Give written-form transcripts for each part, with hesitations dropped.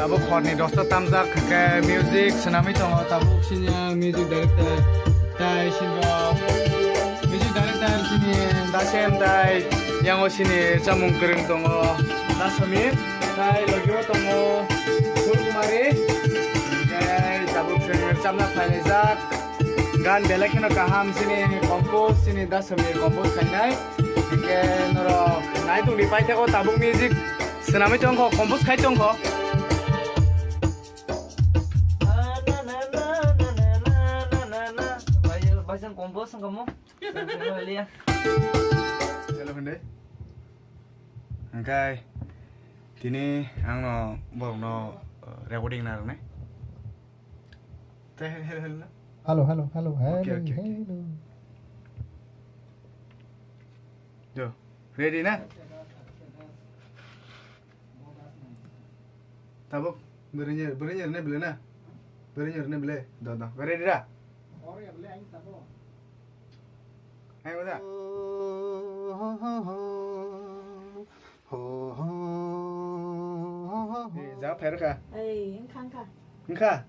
tabuk khorni dosta tamjak ke music senami tongo tabuk sinya music director tai sinro music director sini dasem tai yango sini jamung kering tongo dasami tai logio tongo Kumari tai tabuk singer chamna phainijak gan belakino kaham sini compose sini dasami compose khainai ke noro nai tung di paite ko tabuk music senami tongko compose khai tongko Basan kompos kamu? Lihat. Hello Hende. Angkai. Tini angno borno recording na ne. Te hello. Halo. Okay. Jo. Ready na? Tabuk berinyer ne bele na. Berinyer ne bele. Da. Ready dah? Ayo dah. Giáo phải cả. khăn cả. Khá.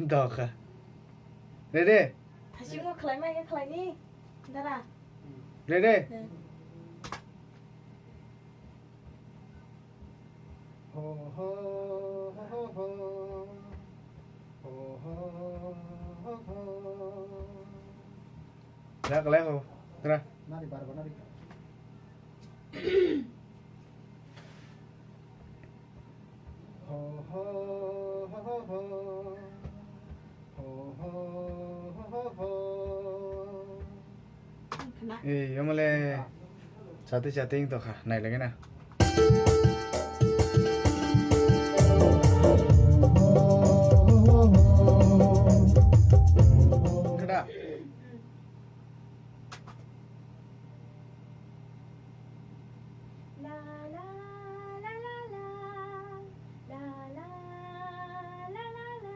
Đỏ khá. Ready? 다시 뭐 클라이마이가 클라이니. 나라. Ready? Ya kelih ho. Kira. Nari baru nari. Kena. Yang mulai chatting tuh kah, naik lagi na. Kena. La la la la la. La la la la la.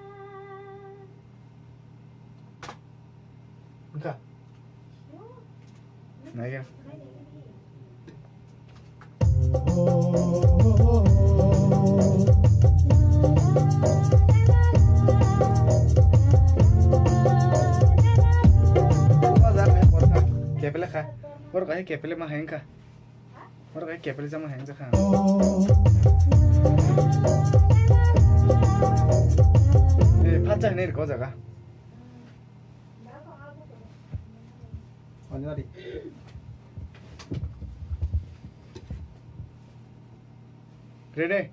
Enggak. Naik ya. Kepele kah? Baru kayak kepele mah heng kah? Baru kayak kepele sama heng kah? 파자 내일 거자가. Nari nari. Ready?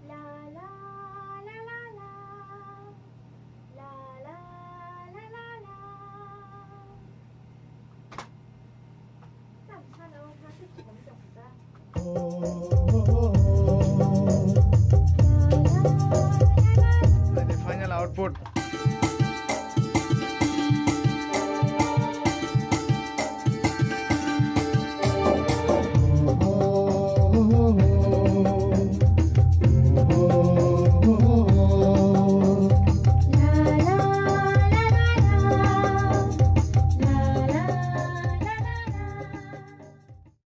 La la la la la. La la la la la. 남산은 다시 검정자. The final output.